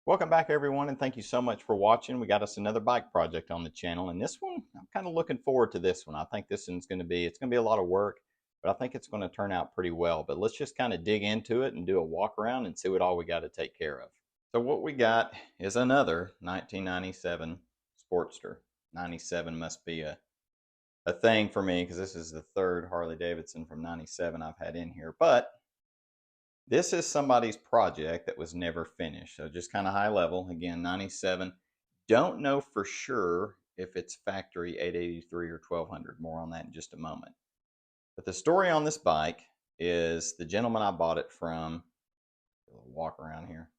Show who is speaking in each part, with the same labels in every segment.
Speaker 1: Welcome back everyone, and thank you so much for watching. We got us another bike project on the channel, and this one, I'm kind of looking forward to this one. I think this one's it's going to be a lot of work, but I think it's going to turn out pretty well. But let's just kind of dig into it and do a walk around and see what all we got to take care of. So what we got is another 1997 Sportster. 97 must be a thing for me because this is the third Harley-Davidson from 97 I've had in here. But this is somebody's project that was never finished. So just kind of high level. Again, 97. Don't know for sure if it's factory 883 or 1200. More on that in just a moment. But the story on this bike is the gentleman I bought it from, a little walk around here.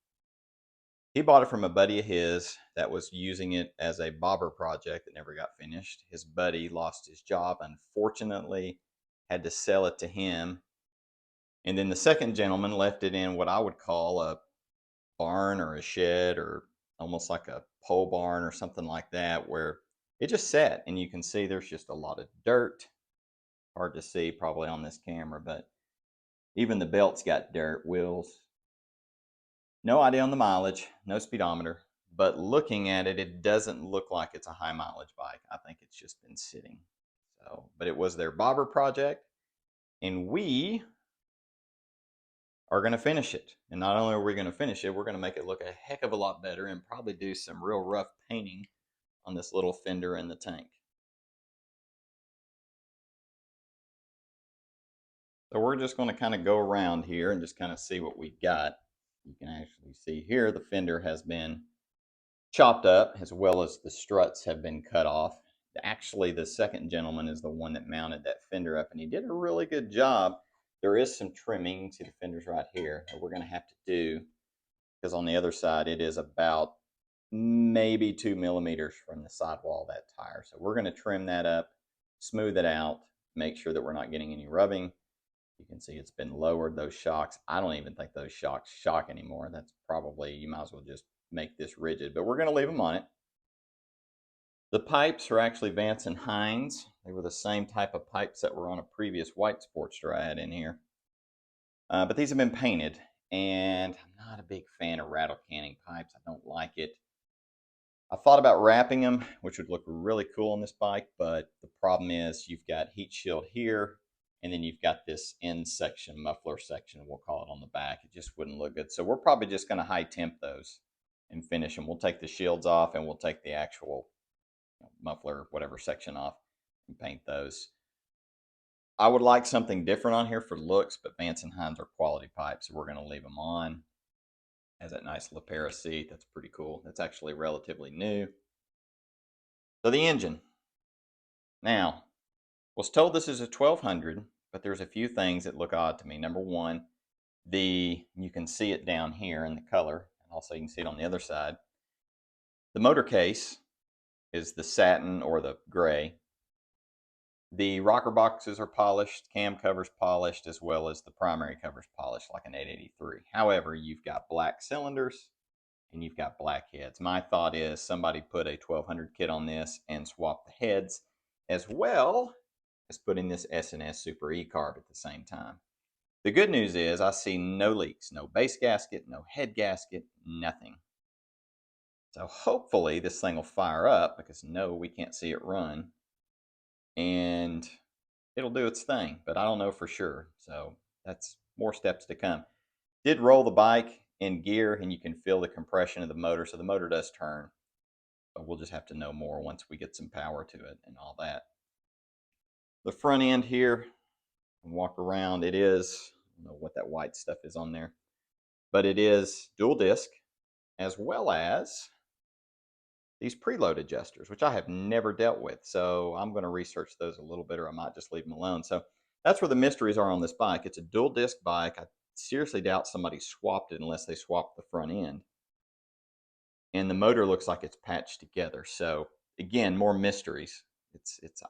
Speaker 1: He bought it from a buddy of his that was using it as a bobber project that never got finished. His buddy lost his job, unfortunately, had to sell it to him. And then the second gentleman left it in what I would call a barn or a shed or almost like a pole barn or something like that, where it just sat, and you can see there's just a lot of dirt. Hard to see probably on this camera, but even the belt's got dirt, wheels. No idea on the mileage, no speedometer, but looking at it, it doesn't look like it's a high mileage bike. I think it's just been sitting. So, but it was their bobber project, and we are going to finish it. And not only are we going to finish it, we're going to make it look a heck of a lot better and probably do some real rough painting on this little fender in the tank. So we're just going to kind of go around here and just kind of see what we got. You can actually see here the fender has been chopped up, as well as the struts have been cut off. Actually, the second gentleman is the one that mounted that fender up, and he did a really good job. There is some trimming. You can see the fender's right here that we're going to have to do, because on the other side it is about maybe 2 millimeters from the sidewall of that tire. So we're going to trim that up, smooth it out, make sure that we're not getting any rubbing. You can see it's been lowered, those shocks. I don't even think those shocks shock anymore. That's probably, you might as well just make this rigid, but we're going to leave them on it. The pipes are actually Vance and Hines. They were the same type of pipes that were on a previous white Sportster I had in here. But these have been painted, and I'm not a big fan of rattle canning pipes. I don't like it. I thought about wrapping them, which would look really cool on this bike, but the problem is you've got heat shield here, and then you've got this end section, muffler section, we'll call it, on the back. It just wouldn't look good. So we're probably just going to high temp those and finish them. We'll take the shields off, and we'll take the actual muffler, whatever section off, and paint those. I would like something different on here for looks, but Vance and Hines are quality pipes, so we're going to leave them on. Has that nice Lapera seat. That's pretty cool. That's actually relatively new. So the engine. Now, was told this is a 1200, but there's a few things that look odd to me. Number one, you can see it down here in the color, and also you can see it on the other side. The motor case is the satin or the gray. The rocker boxes are polished, cam covers polished, as well as the primary covers polished like an 883. However, you've got black cylinders and you've got black heads. My thought is somebody put a 1200 kit on this and swapped the heads, as well as putting this S&S Super E-carb at the same time. The good news is I see no leaks, no base gasket, no head gasket, nothing. So hopefully this thing will fire up, because no, we can't see it run, and it'll do its thing, but I don't know for sure. So that's more steps to come. Did roll the bike in gear, and you can feel the compression of the motor, so the motor does turn, but we'll just have to know more once we get some power to it and all that. The front end here, walk around, it is, I don't know what that white stuff is on there, but it is dual disc, as well as these preload adjusters, which I have never dealt with. So I'm going to research those a little bit, or I might just leave them alone. So that's where the mysteries are on this bike. It's a dual disc bike. I seriously doubt somebody swapped it unless they swapped the front end. And the motor looks like it's patched together. So again, more mysteries.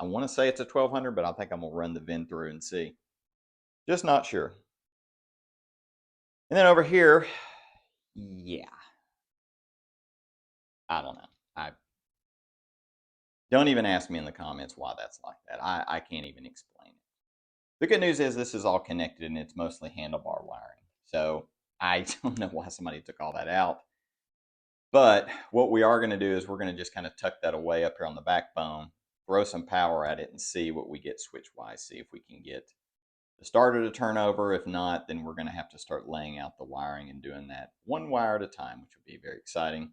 Speaker 1: I want to say it's a 1200, but I think I'm going to run the VIN through and see. Just not sure. And then over here, yeah, I don't know. Don't even ask me in the comments why that's like that. I can't even explain it. The good news is this is all connected, and it's mostly handlebar wiring. So I don't know why somebody took all that out. But what we are going to do is we're going to just kind of tuck that away up here on the backbone, throw some power at it, and see what we get switch-wise. See if we can get the starter to turn over. If not, then we're going to have to start laying out the wiring and doing that one wire at a time, which will be very exciting.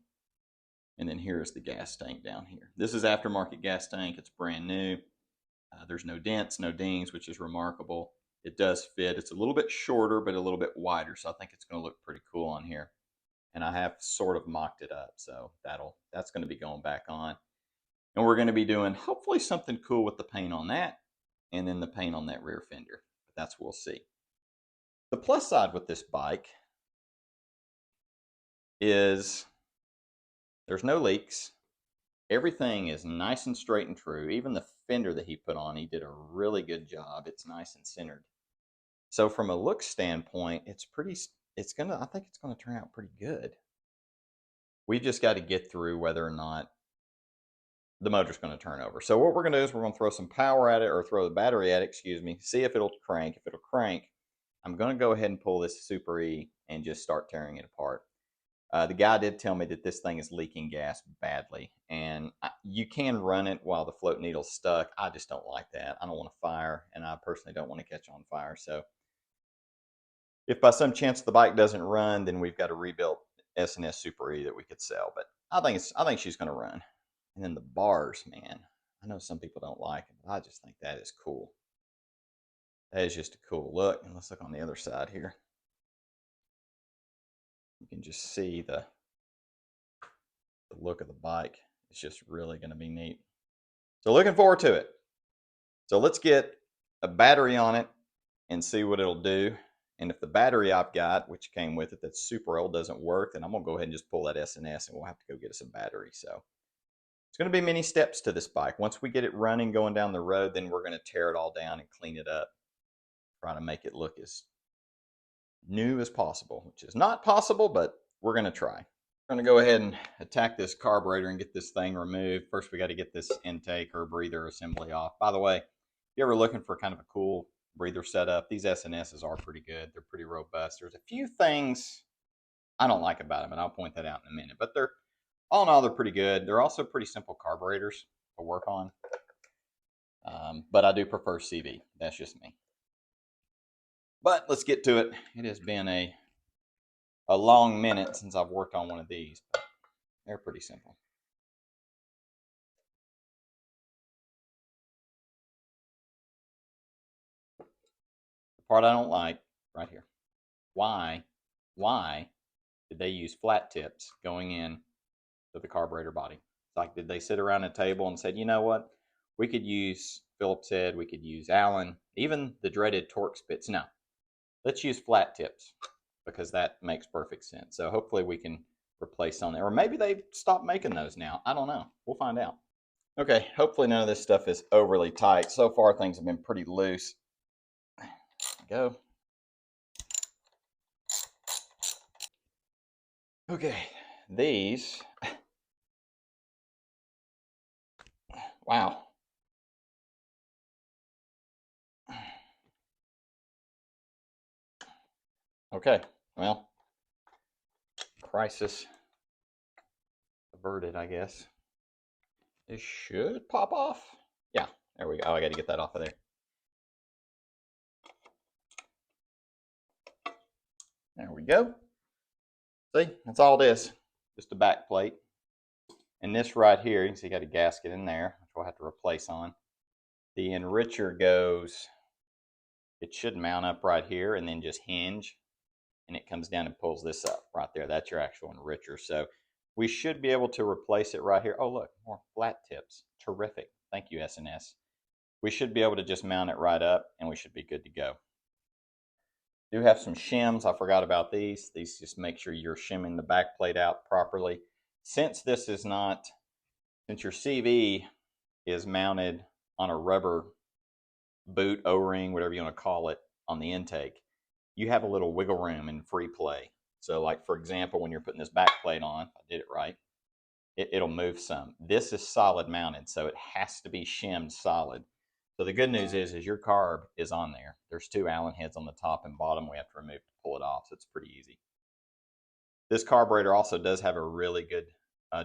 Speaker 1: And then here's the gas tank down here. This is aftermarket gas tank. It's brand new. There's no dents, no dings, which is remarkable. It does fit. It's a little bit shorter, but a little bit wider, so I think it's going to look pretty cool on here. And I have sort of mocked it up, so that's going to be going back on. And we're going to be doing hopefully something cool with the paint on that, and then the paint on that rear fender. But that's what we'll see. The plus side with this bike is there's no leaks. Everything is nice and straight and true. Even the fender that he put on, he did a really good job. It's nice and centered. So from a look standpoint, I think it's gonna turn out pretty good. We've just got to get through whether or not the motor's going to turn over. So what we're going to do is we're going to throw some power at it, or throw the battery at it, excuse me, see if it'll crank. If it'll crank, I'm going to go ahead and pull this Super E and just start tearing it apart. The guy did tell me that this thing is leaking gas badly, and you can run it while the float needle's stuck. I just don't like that. I don't want to fire, and I personally don't want to catch on fire. So if by some chance the bike doesn't run, then we've got a rebuilt S&S Super E that we could sell. But I think she's going to run. And then the bars, man. I know some people don't like it, but I just think that is cool. That is just a cool look. And let's look on the other side here. You can just see the look of the bike. It's just really going to be neat. So looking forward to it. So let's get a battery on it and see what it'll do. And if the battery I've got, which came with it, that's super old, doesn't work, then I'm going to go ahead and just pull that S&S, and we'll have to go get us a battery. So it's going to be many steps to this bike. Once we get it running, going down the road, then we're going to tear it all down and clean it up. Try to make it look as new as possible, which is not possible, but we're going to try. We're going to go ahead and attack this carburetor and get this thing removed. First, we got to get this intake or breather assembly off. By the way, if you're ever looking for kind of a cool breather setup, these S&S's are pretty good. They're pretty robust. There's a few things I don't like about them, and I'll point that out in a minute. But they're all in all, they're pretty good. They're also pretty simple carburetors to work on. But I do prefer CV. That's just me. But let's get to it. It has been a long minute since I've worked on one of these, but they're pretty simple. The part I don't like, right here. Why did they use flat tips going in to the carburetor body? It's like, did they sit around a table and said, you know what? We could use, Phillips said, we could use Allen, even the dreaded Torx bits. No, let's use flat tips because that makes perfect sense. So hopefully we can replace on there. Or maybe they stopped making those now. I don't know. We'll find out. Okay, hopefully none of this stuff is overly tight. So far things have been pretty loose. There we go. Okay, these, wow. Okay, well, crisis averted, I guess. This should pop off. Yeah, there we go. Oh, I got to get that off of there. There we go. See, that's all it is. Just a back plate. And this right here, you can see got a gasket in there, which we'll have to replace on. The enricher goes, it should mount up right here and then just hinge. And it comes down and pulls this up right there. That's your actual enricher. So we should be able to replace it right here. Oh, look, more flat tips. Terrific. Thank you, S&S. We should be able to just mount it right up, and we should be good to go. Do have some shims. I forgot about these. These just make sure you're shimming the back plate out properly. Since this is not, since your CV is mounted on a rubber boot, O-ring, whatever you want to call it, on the intake, you have a little wiggle room and free play. So like, for example, when you're putting this back plate on, if I did it right, it'll move some. This is solid mounted, so it has to be shimmed solid. So the good news is your carb is on there. There's two Allen heads on the top and bottom we have to remove to pull it off, so it's pretty easy. This carburetor also does have a really good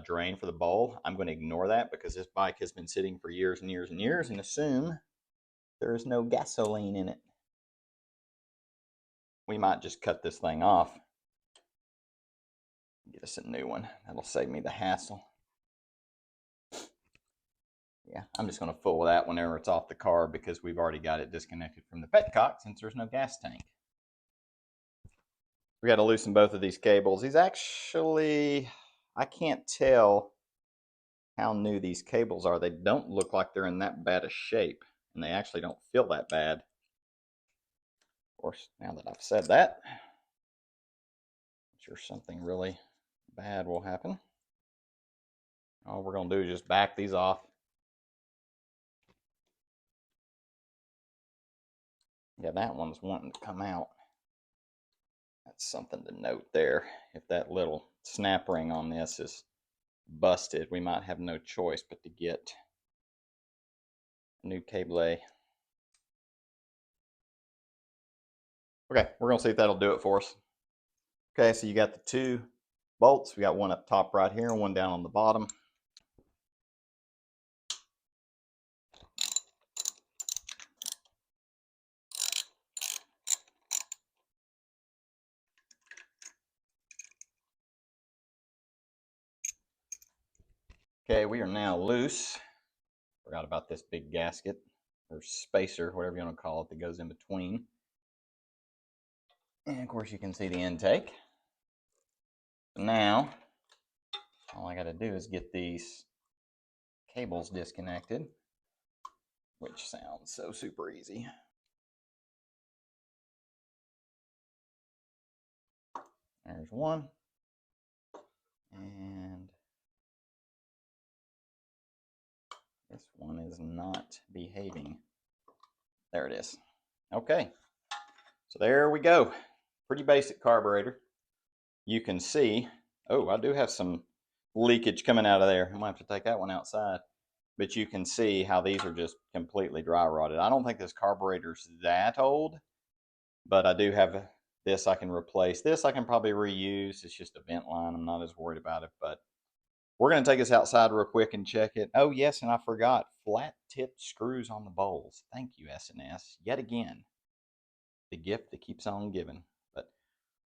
Speaker 1: drain for the bowl. I'm going to ignore that because this bike has been sitting for years and years and years and assume there is no gasoline in it. We might just cut this thing off. Get us a new one. That'll save me the hassle. Yeah, I'm just going to fool that whenever it's off the carb because we've already got it disconnected from the petcock since there's no gas tank. We got to loosen both of these cables. These actually, I can't tell how new these cables are. They don't look like they're in that bad a shape, and they actually don't feel that bad. Of course, now that I've said that, I'm sure something really bad will happen. All we're going to do is just back these off. Yeah, that one's wanting to come out. That's something to note there. If that little snap ring on this is busted, we might have no choice but to get a new cable. Okay, we're going to see if that'll do it for us. Okay, so you got the two bolts. We got one up top right here and one down on the bottom. Okay, we are now loose. Forgot about this big gasket or spacer, whatever you want to call it, that goes in between. And of course you can see the intake. So now, all I got to do is get these cables disconnected, which sounds so super easy. There's one. And this one is not behaving. There it is. Okay. So there we go. Pretty basic carburetor. You can see, oh, I do have some leakage coming out of there. I might have to take that one outside. But you can see how these are just completely dry rotted. I don't think this carburetor's that old, but I do have this I can replace. This I can probably reuse. It's just a vent line. I'm not as worried about it, but we're going to take this outside real quick and check it. Oh, yes, and I forgot. Flat-tipped screws on the bowls. Thank you, S&S. Yet again, the gift that keeps on giving. But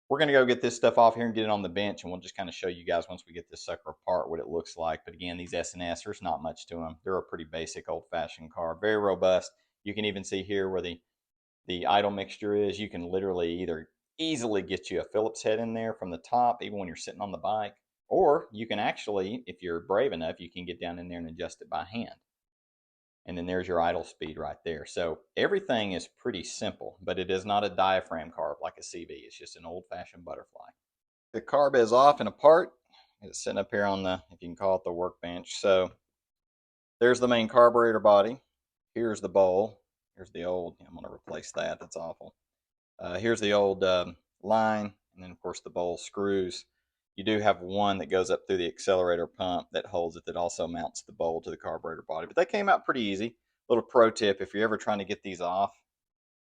Speaker 1: we're going to go get this stuff off here and get it on the bench, and we'll just kind of show you guys once we get this sucker apart what it looks like. But again, these S&S, there's not much to them. They're a pretty basic old-fashioned car. Very robust. You can even see here where the idle mixture is. You can literally either easily get you a Phillips head in there from the top, even when you're sitting on the bike, or you can actually, if you're brave enough, you can get down in there and adjust it by hand. And then there's your idle speed right there. So everything is pretty simple, but it is not a diaphragm carb like a CV. It's just an old-fashioned butterfly. The carb is off and apart. It's sitting up here on the, if you can call it the workbench. So there's the main carburetor body. Here's the bowl. Here's the old, I'm going to replace that. That's awful. Here's the old line, and then of course the bowl screws. You do have one that goes up through the accelerator pump that holds it, that also mounts the bowl to the carburetor body. But that came out pretty easy. Little pro tip, if you're ever trying to get these off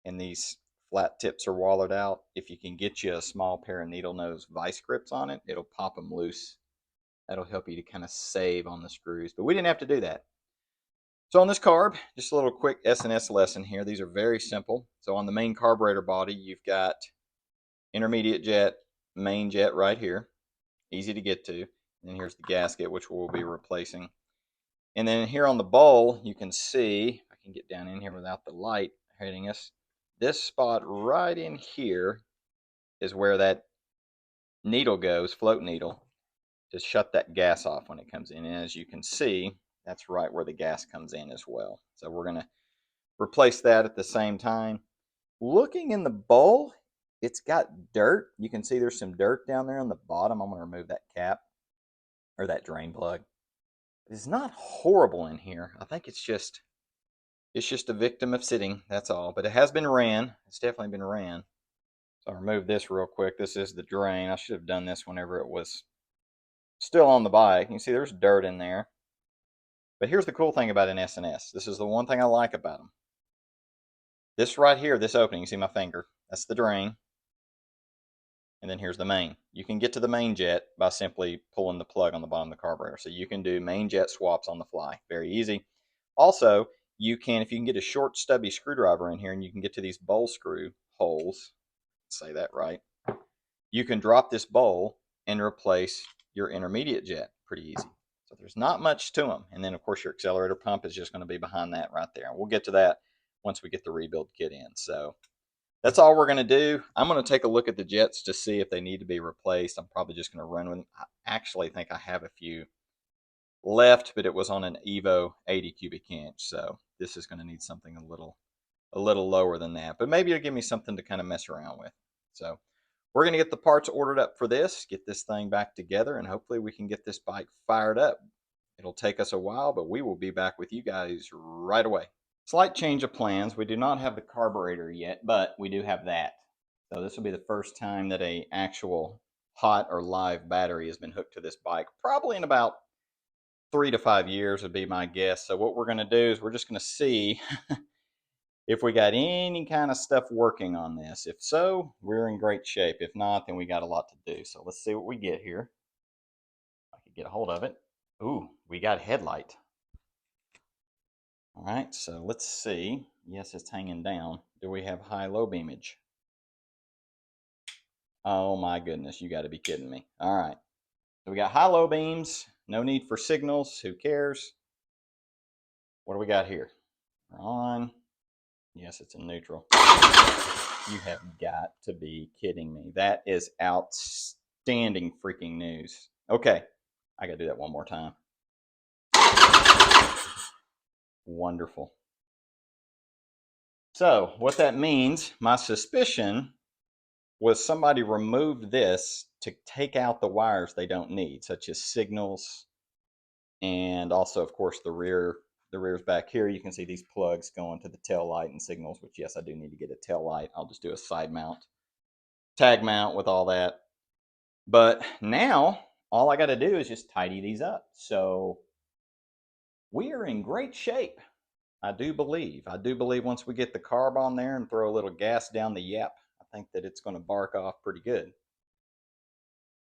Speaker 1: and these flat tips are wallered out, if you can get you a small pair of needle nose vice grips on it, it'll pop them loose. That'll help you to kind of save on the screws. But we didn't have to do that. So on this carb, just a little quick S&S lesson here. These are very simple. So on the main carburetor body, you've got intermediate jet, main jet right here. Easy to get to. And here's the gasket, which we'll be replacing. And then here on the bowl, you can see, I can get down in here without the light hitting us. This spot right in here is where that needle goes, float needle, to shut that gas off when it comes in. And as you can see, that's right where the gas comes in as well. So we're going to replace that at the same time. Looking in the bowl, it's got dirt. You can see there's some dirt down there on the bottom. I'm going to remove that cap or that drain plug. It's not horrible in here. I think it's just a victim of sitting. That's all. But it has been ran. It's definitely been ran. So I'll remove this real quick. This is the drain. I should have done this whenever it was still on the bike. You can see there's dirt in there. But here's the cool thing about an S&S. This is the one thing I like about them. This right here, this opening, you see my finger, that's the drain. and then here's the main. You can get to the main jet by simply pulling the plug on the bottom of the carburetor. So you can do main jet swaps on the fly. Very easy. Also, you can, if you can get a short stubby screwdriver in here and you can get to these bowl screw holes, say that right, you can drop this bowl and replace your intermediate jet pretty easy. So there's not much to them. And then, of course, your accelerator pump is just going to be behind that right there. And we'll get to that once we get the rebuild kit in. So that's all we're going to do. I'm going to take a look at the jets to see if they need to be replaced. I'm probably just going to run with them. I actually think I have a few left, but it was on an Evo 80 cubic inch. So this is going to need something a little lower than that. But maybe it'll give me something to kind of mess around with. So we're going to get the parts ordered up for this, get this thing back together, and hopefully we can get this bike fired up. It'll take us a while, but we will be back with you guys right away. Slight change of plans. We do not have the carburetor yet, but we do have that. So this will be the first time that a actual hot or live battery has been hooked to this bike. Probably in about 3 to 5 years would be my guess. So what we're going to do is we're just going to see if we got any kind of stuff working on this. If so, we're in great shape. If not, then we got a lot to do. So let's see what we get here. If I could get a hold of it. Ooh, we got headlight. All right, so let's see. Yes, it's hanging down. Do we have high-low beamage? Oh my goodness, you got to be kidding me. All right, so we got high-low beams. No need for signals. Who cares? What do we got here? We're on. Yes, it's in neutral. You have got to be kidding me. That is outstanding freaking news. Okay, I got to do that one more time. Wonderful. So what that means, my suspicion was somebody removed this to take out the wires they don't need, such as signals, and also, of course, the rear's back here. You can see these plugs going to the tail light and signals, which, yes, I do need to get a tail light. I'll just do a side mount, tag mount with all that. But now all I got to do is just tidy these up. So we are in great shape. I do believe once we get the carb on there and throw a little gas down the yap, I think that it's going to bark off pretty good.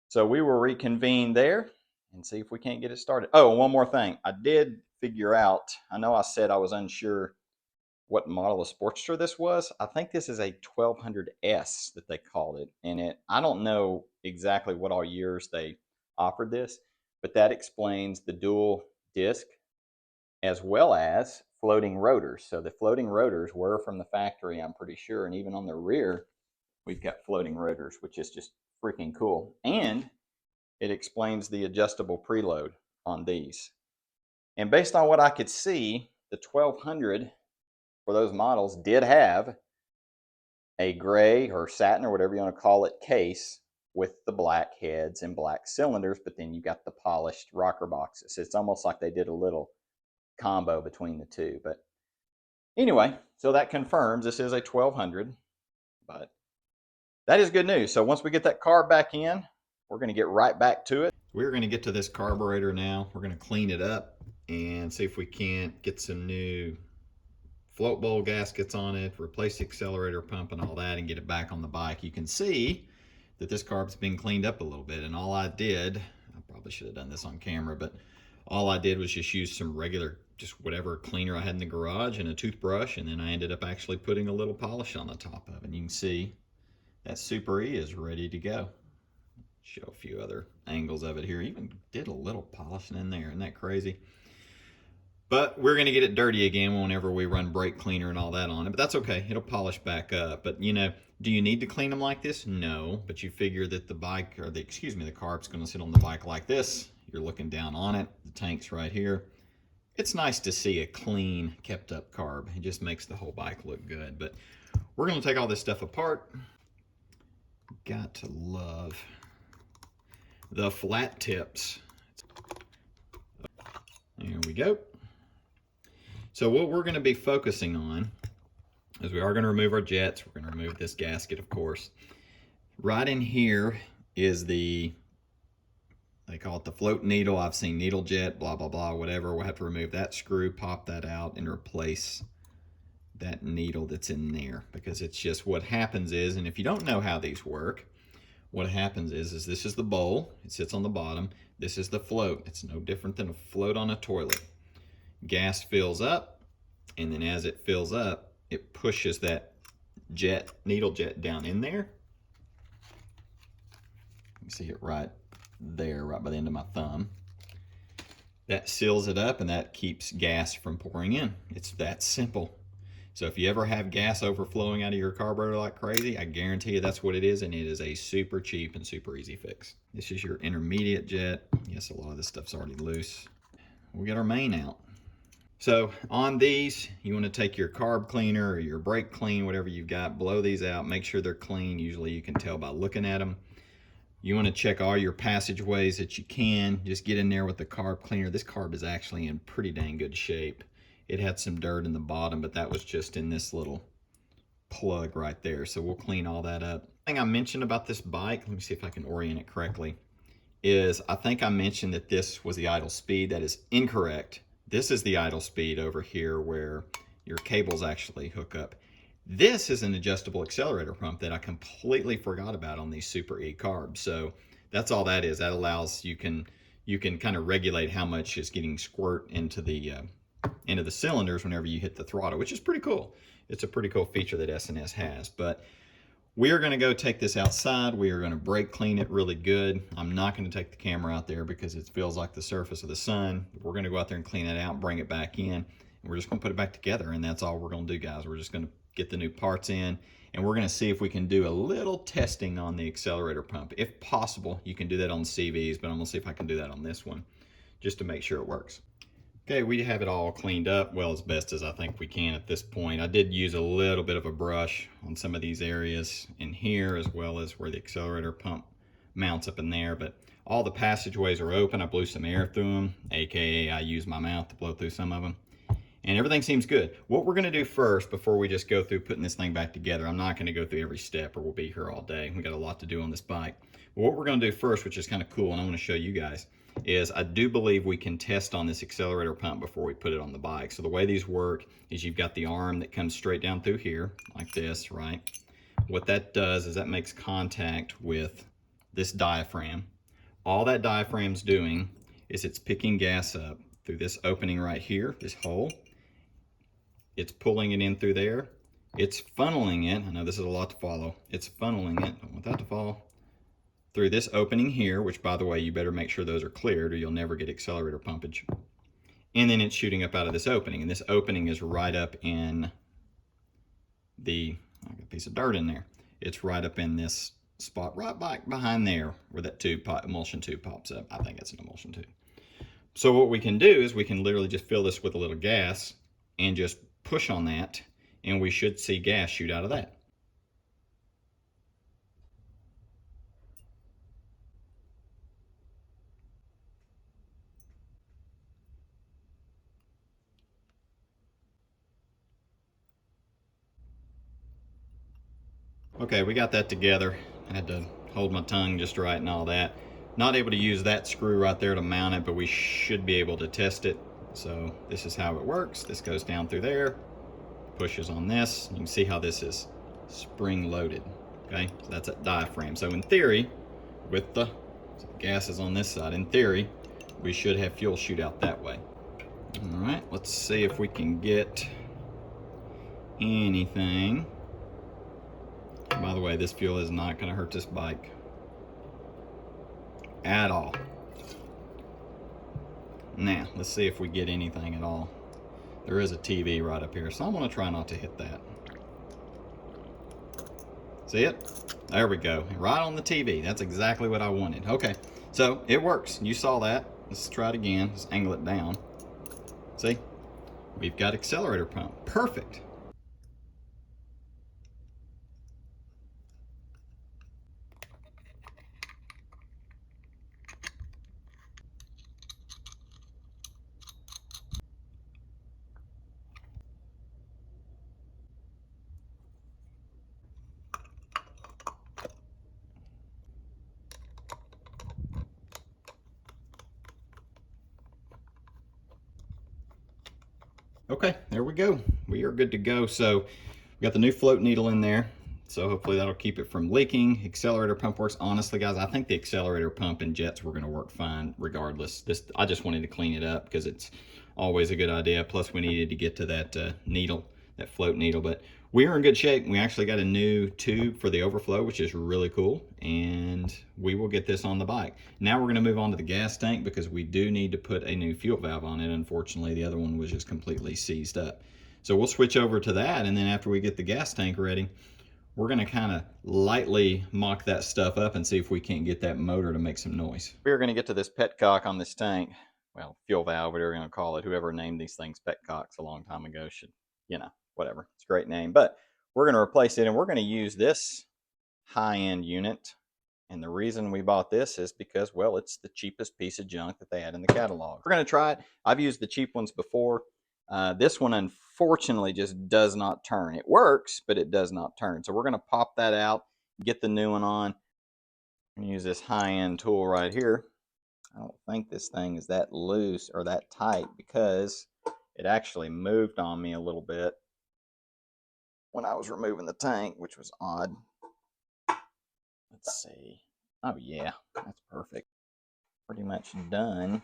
Speaker 1: So we will reconvene there and see if we can't get it started. Oh, one more thing. I did figure out, I know I said I was unsure what model of Sportster this was. I think this is a 1200S that they called it. And I don't know exactly what all years they offered this, but that explains the dual disc as well as floating rotors. So the floating rotors were from the factory, I'm pretty sure. And even on the rear, we've got floating rotors, which is just freaking cool. And it explains the adjustable preload on these. And based on what I could see, the 1200 for those models did have a gray or satin or whatever you want to call it case with the black heads and black cylinders, but then you got the polished rocker boxes. It's almost like they did a little combo between the two. But anyway, so that confirms this is a 1200, but that is good news. So once we get that carb back in, we're going to get right back to it. We're going to get to this carburetor now. We're going to clean it up and see if we can't get some new float bowl gaskets on it, replace the accelerator pump and all that, and get it back on the bike. You can see that this carb's been cleaned up a little bit, and all I did, I probably should have done this on camera, but all I did was just use some regular, just whatever cleaner I had in the garage and a toothbrush, and then I ended up actually putting a little polish on the top of it. And you can see that Super E is ready to go. Show a few other angles of it here. Even did a little polishing in there. Isn't that crazy? But we're going to get it dirty again whenever we run brake cleaner and all that on it. But that's okay. It'll polish back up. But, you know, do you need to clean them like this? No. But you figure that the bike, or the carb's going to sit on the bike like this. You're looking down on it. The tank's right here. It's nice to see a clean, kept up carb. It just makes the whole bike look good. But we're going to take all this stuff apart. Got to love the flat tips. There we go. So what we're going to be focusing on is we are going to remove our jets. We're going to remove this gasket, of course. Right in here is they call it the float needle. I've seen needle jet, blah, blah, blah, whatever. We'll have to remove that screw, pop that out, and replace that needle that's in there, because it's just what happens is, and if you don't know how these work, what happens is this is the bowl. It sits on the bottom. This is the float. It's no different than a float on a toilet. Gas fills up, and then as it fills up, it pushes that needle jet down in there. You see it right there, right by the end of my thumb. That seals it up, and that keeps gas from pouring in. It's that simple. So if you ever have gas overflowing out of your carburetor like crazy, I guarantee you that's what it is, and it is a super cheap and super easy fix. This is your intermediate jet. Yes, a lot of this stuff's already loose. We'll get our main out. So on these, you want to take your carb cleaner or your brake clean, whatever you've got, blow these out, make sure they're clean. Usually you can tell by looking at them. You want to check all your passageways that you can. Just get in there with the carb cleaner. This carb is actually in pretty dang good shape. It had some dirt in the bottom, but that was just in this little plug right there. So we'll clean all that up. The thing I mentioned about this bike, let me see if I can orient it correctly, is I think I mentioned that this was the idle speed. That is incorrect. This is the idle speed over here where your cables actually hook up. This is an adjustable accelerator pump that I completely forgot about on these Super E carbs. So that's all that is. That allows you can kind of regulate how much is getting squirt into the cylinders whenever you hit the throttle, which is pretty cool. It's a pretty cool feature that S&S has. But we are going to go take this outside. We are going to brake clean it really good. I'm not going to take the camera out there because it feels like the surface of the sun. We're going to go out there and clean it out, bring it back in, and we're just going to put it back together, and that's all we're going to do, guys. We're just going to get the new parts in, and we're going to see if we can do a little testing on the accelerator pump. If possible, you can do that on CVs, but I'm going to see if I can do that on this one just to make sure it works. Okay, we have it all cleaned up, well, as best as I think we can at this point. I did use a little bit of a brush on some of these areas in here, as well as where the accelerator pump mounts up in there, but all the passageways are open. I blew some air through them, aka I used my mouth to blow through some of them, and everything seems good. What we're gonna do first, before we just go through putting this thing back together, I'm not gonna go through every step or we'll be here all day. We got a lot to do on this bike. But what we're gonna do first, which is kind of cool, and I'm gonna show you guys, is I do believe we can test on this accelerator pump before we put it on the bike. So the way these work is you've got the arm that comes straight down through here, like this, right? What that does is that makes contact with this diaphragm. All that diaphragm's doing is it's picking gas up through this opening right here, this hole. It's pulling it in through there. It's funneling it. I know this is a lot to follow. It's funneling it. Don't want that to fall. Through this opening here, which, by the way, you better make sure those are cleared or you'll never get accelerator pumpage. And then it's shooting up out of this opening. And this opening is right up in the, I got a piece of dirt in there. It's right up in this spot right back behind there where that emulsion tube pops up. I think it's an emulsion tube. So what we can do is we can literally just fill this with a little gas and just push on that, and we should see gas shoot out of that. Okay, we got that together. I had to hold my tongue just right and all that. Not able to use that screw right there to mount it, but we should be able to test it. So this is how it works. This goes down through there, pushes on this. You can see how this is spring loaded. Okay, so that's a diaphragm. So in theory, with the gases on this side, in theory, we should have fuel shoot out that way. All right, let's see if we can get anything. By the way, this fuel is not going to hurt this bike at all. Now, let's see if we get anything at all. There is a TV right up here, so I'm going to try not to hit that. See it? There we go. Right on the TV. That's exactly what I wanted. Okay, so it works. You saw that. Let's try it again. Let's angle it down. See? We've got accelerator pump. Perfect. Okay, there we go. We are good to go. So we got the new float needle in there. So hopefully that'll keep it from leaking. Accelerator pump works. Honestly, guys, I think the accelerator pump and jets were going to work fine regardless. I just wanted to clean it up because it's always a good idea. Plus, we needed to get to that needle, that float needle. But we are in good shape. We actually got a new tube for the overflow, which is really cool. And we will get this on the bike. Now we're going to move on to the gas tank because we do need to put a new fuel valve on it. Unfortunately, the other one was just completely seized up. So we'll switch over to that. And then after we get the gas tank ready, we're going to kind of lightly mock that stuff up and see if we can't get that motor to make some noise. We're going to get to this petcock on this tank. Well, fuel valve, whatever you're going to call it. Whoever named these things petcocks a long time ago should, you know, whatever. It's a great name. But we're going to replace it, and we're going to use this high-end unit. And the reason we bought this is because, well, it's the cheapest piece of junk that they had in the catalog. We're going to try it. I've used the cheap ones before. This one, unfortunately, just does not turn. It works, but it does not turn. So we're going to pop that out, get the new one on, and use this high-end tool right here. I don't think this thing is that loose or that tight because it actually moved on me a little bit when I was removing the tank, which was odd. Let's see. Oh, yeah, that's perfect. Pretty much done.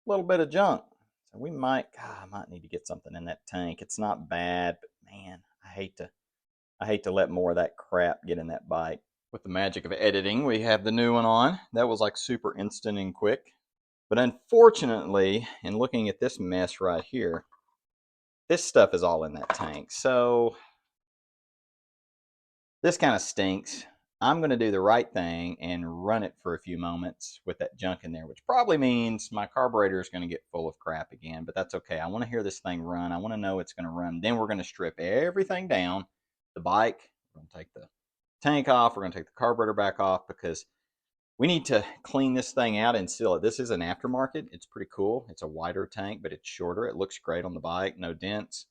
Speaker 1: A little bit of junk. So we might, I might need to get something in that tank. It's not bad, but man, I hate to let more of that crap get in that bike. With the magic of editing, we have the new one on. That was like super instant and quick. But unfortunately, in looking at this mess right here, this stuff is all in that tank. So this kind of stinks. I'm going to do the right thing and run it for a few moments with that junk in there, which probably means my carburetor is going to get full of crap again, but that's okay. I want to hear this thing run. I want to know it's going to run. Then we're going to strip everything down, the bike. We're going to take the tank off. We're going to take the carburetor back off because we need to clean this thing out and seal it. This is an aftermarket. It's pretty cool. It's a wider tank, but it's shorter. It looks great on the bike. No dents.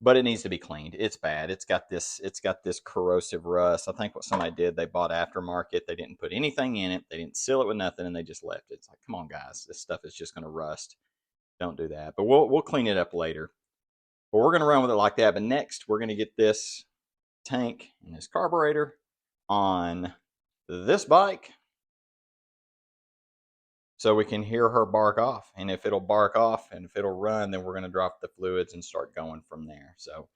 Speaker 1: But it needs to be cleaned. It's bad. It's got this corrosive rust. I think what somebody did, they bought aftermarket. They didn't put anything in it. They didn't seal it with nothing, and they just left it. It's like, come on, guys. This stuff is just going to rust. Don't do that. But we'll clean it up later. But we're going to run with it like that. But next, we're going to get this tank and this carburetor on this bike so we can hear her bark off. And if it'll bark off and if it'll run, then we're going to drop the fluids and start going from there. So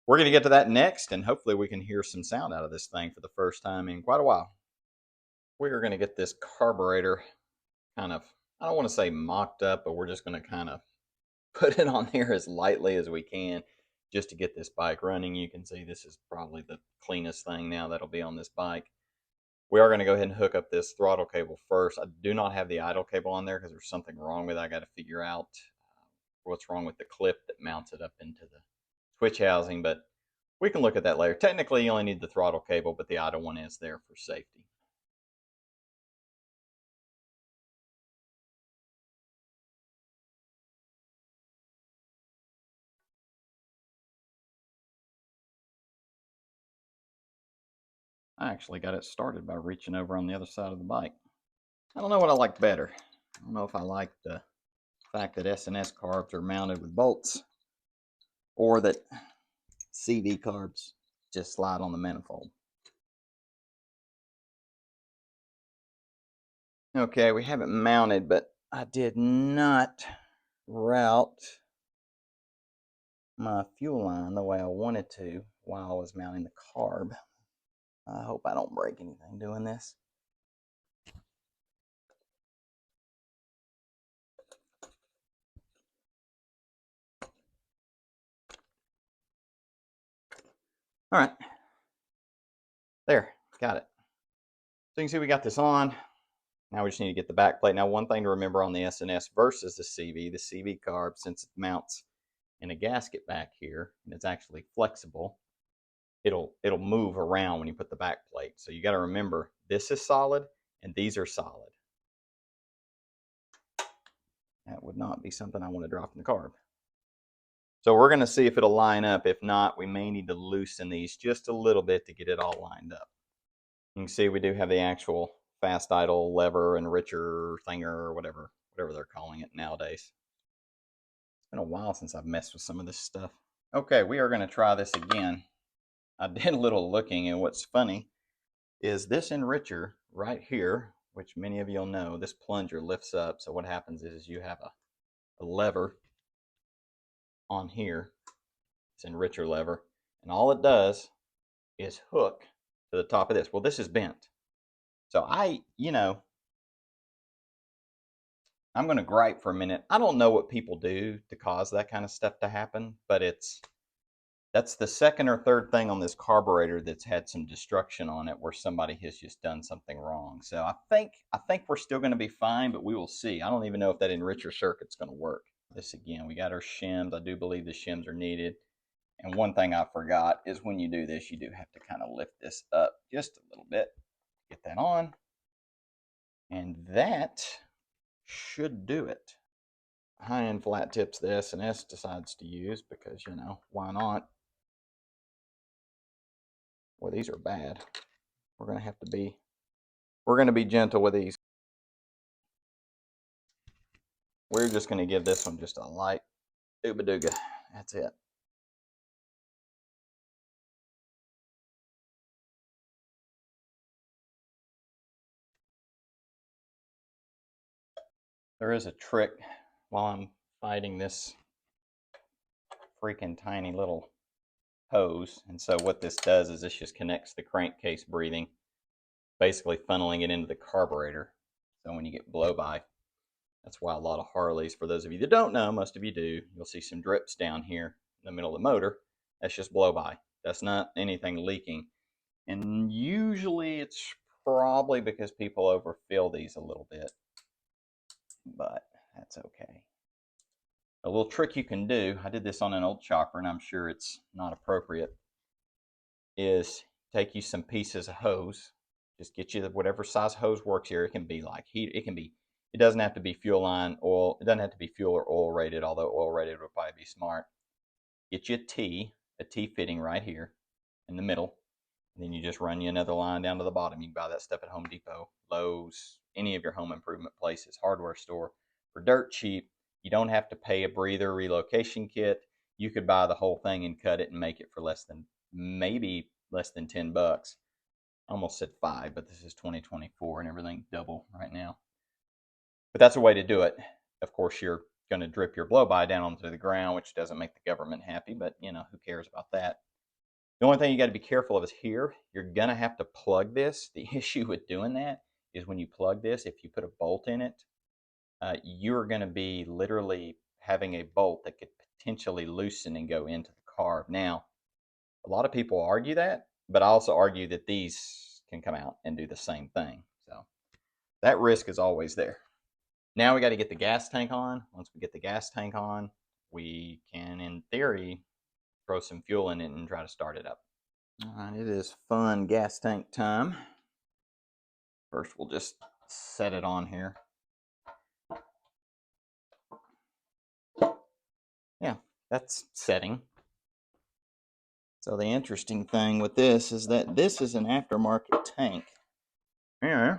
Speaker 1: we're going to get to that next, and hopefully we can hear some sound out of this thing for the first time in quite a while. We are going to get this carburetor kind of, I don't want to say mocked up, but we're just going to kind of put it on there as lightly as we can just to get this bike running. You can see this is probably the cleanest thing now that'll be on this bike. We are going to go ahead and hook up this throttle cable first. I do not have the idle cable on there because there's something wrong with it. I got to figure out what's wrong with the clip that mounts it up into the switch housing, but we can look at that later. Technically, you only need the throttle cable, but the idle one is there for safety. I actually got it started by reaching over on the other side of the bike. I don't know what I like better. I don't know if I like the fact that S&S carbs are mounted with bolts or that CV carbs just slide on the manifold. Okay, we have it mounted, but I did not route my fuel line the way I wanted to while I was mounting the carb. I hope I don't break anything doing this. All right, there, got it. So you can see we got this on. Now we just need to get the back plate. Now, one thing to remember on the S&S versus the CV carb, since it mounts in a gasket back here and it's actually flexible, it'll move around when you put the back plate. So you got to remember, this is solid and these are solid. That would not be something I want to drop in the carb. So we're going to see if it'll line up. If not, we may need to loosen these just a little bit to get it all lined up. You can see we do have the actual fast idle lever and richer thinger or whatever they're calling it nowadays. It's been a while since I've messed with some of this stuff. Okay, we are going to try this again. I did a little looking, and what's funny is this enricher right here, which many of you'll know, this plunger lifts up. So what happens is you have a lever on here, it's enricher lever, and all it does is hook to the top of this. Well, this is bent. So I'm going to gripe for a minute. I don't know what people do to cause that kind of stuff to happen, but that's the second or third thing on this carburetor that's had some destruction on it where somebody has just done something wrong. So I think we're still going to be fine, but we will see. I don't even know if that enricher circuit's going to work. This again, we got our shims. I do believe the shims are needed. And one thing I forgot is when you do this, you do have to kind of lift this up just a little bit. Get that on. And that should do it. High-end flat tips the S&S decides to use because, why not? Well, these are bad. We're going to be gentle with these. We're just going to give this one just a light ooba-dooga. That's it. There is a trick while I'm fighting this freaking tiny little hose. And so what this does is this just connects the crankcase breathing, basically funneling it into the carburetor. So when you get blow by, that's why a lot of Harleys, for those of you that don't know, most of you do, you'll see some drips down here in the middle of the motor. That's just blow by. That's not anything leaking. And usually it's probably because people overfill these a little bit, but that's okay. A little trick you can do, I did this on an old chopper and I'm sure it's not appropriate, is take you some pieces of hose. Just get you whatever size hose works here. It can be like heat, it doesn't have to be fuel line oil, it doesn't have to be fuel or oil rated, although oil rated would probably be smart. Get you a T fitting right here in the middle. And then you just run you another line down to the bottom. You can buy that stuff at Home Depot, Lowe's, any of your home improvement places, hardware store, for dirt cheap. You don't have to pay a breather relocation kit. You could buy the whole thing and cut it and make it for maybe less than 10 bucks. I almost said 5, but this is 2024 and everything's double right now. But that's a way to do it. Of course, you're going to drip your blow-by down onto the ground, which doesn't make the government happy, but who cares about that? The only thing you got to be careful of is here, you're going to have to plug this. The issue with doing that is when you plug this, if you put a bolt in it, you're going to be literally having a bolt that could potentially loosen and go into the carb. Now, a lot of people argue that, but I also argue that these can come out and do the same thing. So that risk is always there. Now we got to get the gas tank on. Once we get the gas tank on, we can, in theory, throw some fuel in it and try to start it up. All right, it is fun gas tank time. First, we'll just set it on here. Yeah, that's setting. So the interesting thing with this is that this is an aftermarket tank. Yeah.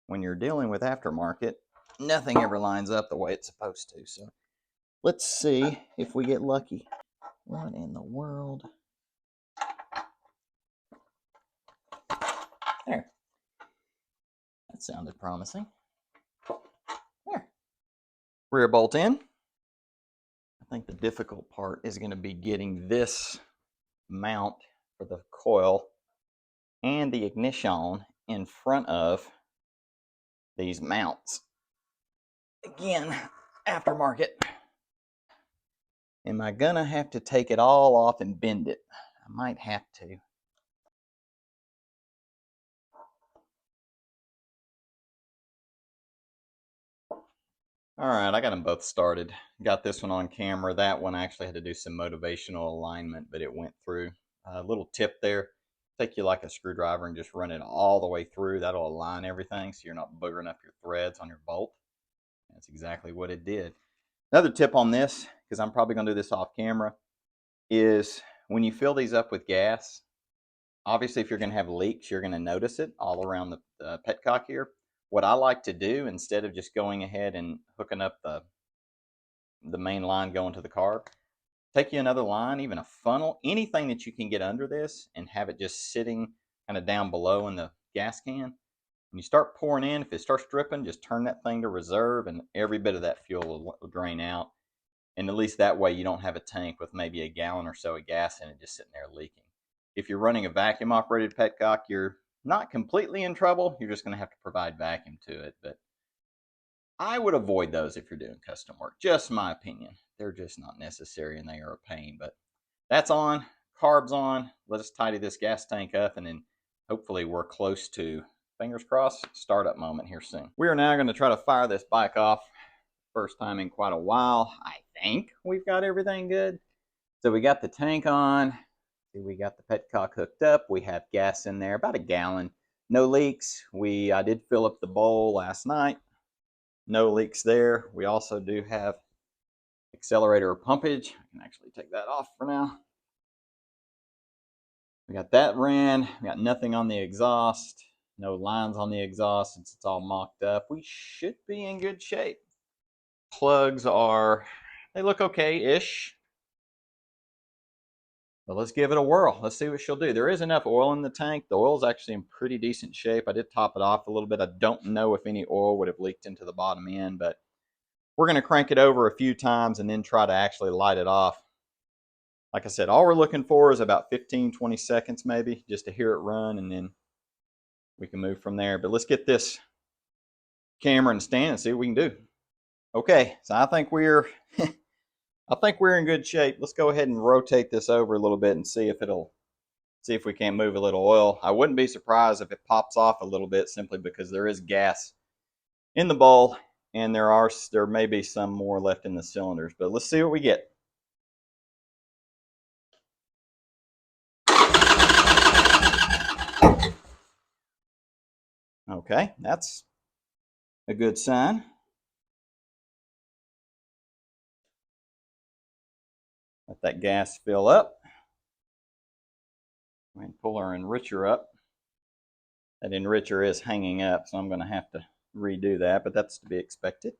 Speaker 1: When you're dealing with aftermarket, nothing ever lines up the way it's supposed to. So let's see if we get lucky. What in the world? There. That sounded promising. There. Rear bolt in. I think the difficult part is going to be getting this mount for the coil and the ignition in front of these mounts. Again, aftermarket. Am I gonna have to take it all off and bend it? I might have to. All right, I got them both started. Got this one on camera. That one I actually had to do some motivational alignment, but it went through. A little tip there. Take you like a screwdriver and just run it all the way through. That'll align everything so you're not boogering up your threads on your bolt. That's exactly what it did. Another tip on this, because I'm probably gonna do this off camera, is when you fill these up with gas, obviously if you're gonna have leaks, you're gonna notice it all around the petcock here. What I like to do, instead of just going ahead and hooking up the main line going to the carb, take you another line, even a funnel, anything that you can get under this and have it just sitting kind of down below in the gas can. When you start pouring in, if it starts dripping, just turn that thing to reserve and every bit of that fuel will drain out. And at least that way you don't have a tank with maybe a gallon or so of gas in it just sitting there leaking. If you're running a vacuum operated petcock, you're not completely in trouble. You're just going to have to provide vacuum to it. But I would avoid those if you're doing custom work. Just my opinion. They're just not necessary and they are a pain. But that's on. Carbs on. Let us tidy this gas tank up and then hopefully we're close to, fingers crossed, startup moment here soon. We are now going to try to fire this bike off. First time in quite a while. I think we've got everything good. So we got the tank on. We got the petcock hooked up. We have gas in there, about a gallon. No leaks. I did fill up the bowl last night. No leaks there. We also do have accelerator pumpage. I can actually take that off for now. We got that ran. We got nothing on the exhaust. No lines on the exhaust since it's all mocked up. We should be in good shape. Plugs they look okay-ish. But let's give it a whirl. Let's see what she'll do. There is enough oil in the tank. The oil's actually in pretty decent shape. I did top it off a little bit. I don't know if any oil would have leaked into the bottom end, but we're going to crank it over a few times and then try to actually light it off. Like I said, all we're looking for is about 15-20 seconds maybe, just to hear it run, and then we can move from there. But let's get this camera in stand and see what we can do. Okay, so I think we're in good shape. Let's go ahead and rotate this over a little bit and see if we can't move a little oil. I wouldn't be surprised if it pops off a little bit simply because there is gas in the bowl and there may be some more left in the cylinders, but let's see what we get. Okay, that's a good sign. Let that gas fill up. And pull our enricher up. That enricher is hanging up, so I'm going to have to redo that, but that's to be expected.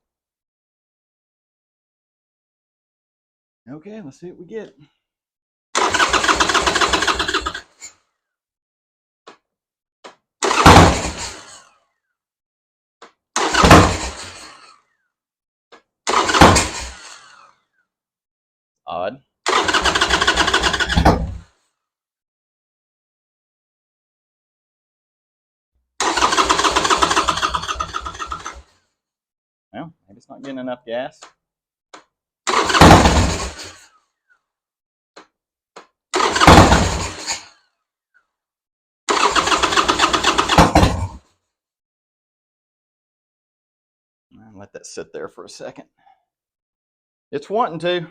Speaker 1: Okay, let's see what we get. Odd. Well, maybe it's not getting enough gas. I'll let that sit there for a second. It's wanting to.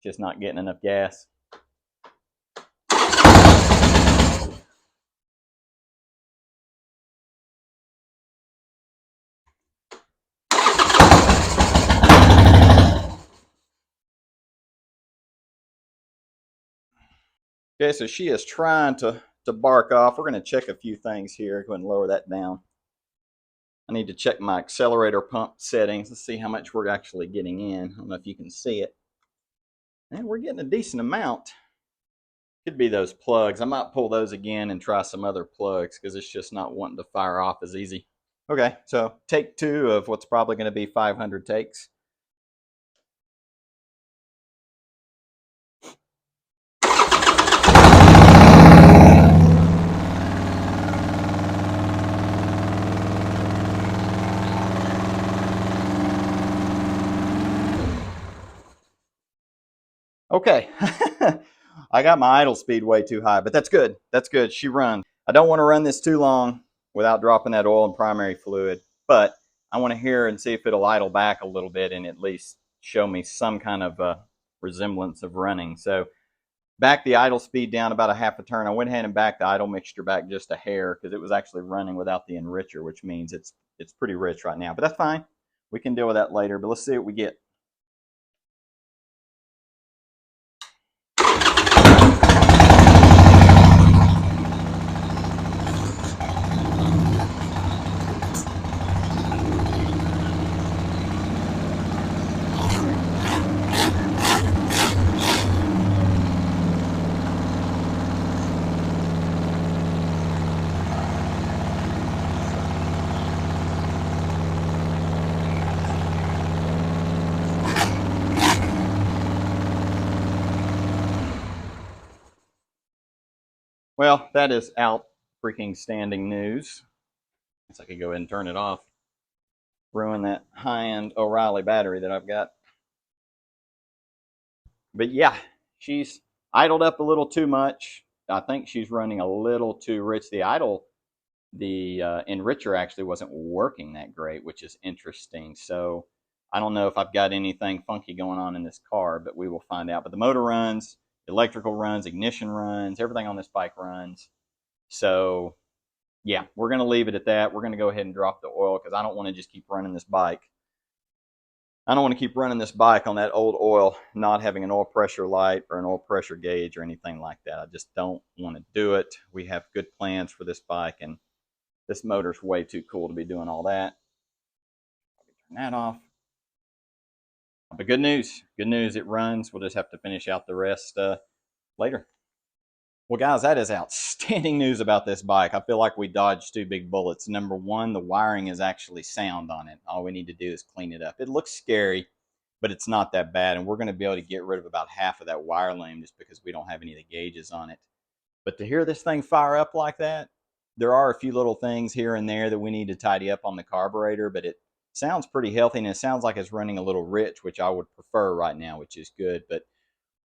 Speaker 1: Just not getting enough gas. Okay, so she is trying to bark off. We're going to check a few things here. Go ahead and lower that down. I need to check my accelerator pump settings. Let's see how much we're actually getting in. I don't know if you can see it. And we're getting a decent amount. Could be those plugs. I might pull those again and try some other plugs because it's just not wanting to fire off as easy. Okay, so take 2 of what's probably going to be 500 takes. Okay, I got my idle speed way too high, but that's good. That's good. She runs. I don't want to run this too long without dropping that oil and primary fluid, but I want to hear and see if it'll idle back a little bit and at least show me some kind of resemblance of running. So back the idle speed down about a half a turn. I went ahead and backed the idle mixture back just a hair because it was actually running without the enricher, which means it's pretty rich right now, but that's fine. We can deal with that later, but let's see what we get. Well, that is out freaking standing news. Guess I could go ahead and turn it off. Ruin that high-end O'Reilly battery that I've got. But yeah, she's idled up a little too much. I think she's running a little too rich. The enricher actually wasn't working that great, which is interesting. So I don't know if I've got anything funky going on in this car, but we will find out. But the motor runs, electrical runs, ignition runs, everything on this bike runs. So yeah, we're going to leave it at that. We're going to go ahead and drop the oil because I don't want to just keep running this bike. I don't want to keep running this bike on that old oil, not having an oil pressure light or an oil pressure gauge or anything like that. I just don't want to do it. We have good plans for this bike, and this motor's way too cool to be doing all that. Turn that off. But good news. Good news, it runs. We'll just have to finish out the rest later. Well, guys, that is outstanding news about this bike. I feel like we dodged two big bullets. Number one, the wiring is actually sound on it. All we need to do is clean it up. It looks scary, but it's not that bad, and we're going to be able to get rid of about half of that wire loom just because we don't have any of the gauges on it. But to hear this thing fire up like that, there are a few little things here and there that we need to tidy up on the carburetor, but it sounds pretty healthy, and it sounds like it's running a little rich, which I would prefer right now, which is good. But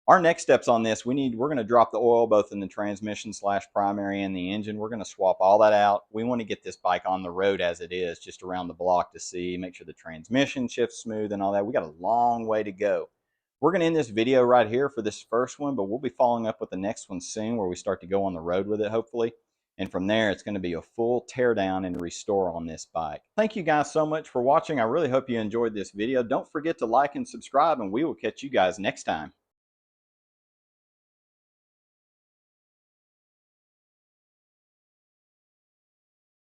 Speaker 1: our next steps on this, we're going to drop the oil both in the transmission / primary and the engine. We're going to swap all that out. We want to get this bike on the road as it is, just around the block to see, make sure the transmission shifts smooth and all that. We got a long way to go. We're going to end this video right here for this first one, but we'll be following up with the next one soon where we start to go on the road with it, hopefully. And from there, it's going to be a full teardown and restore on this bike. Thank you guys so much for watching. I really hope you enjoyed this video. Don't forget to like and subscribe, and we will catch you guys next time.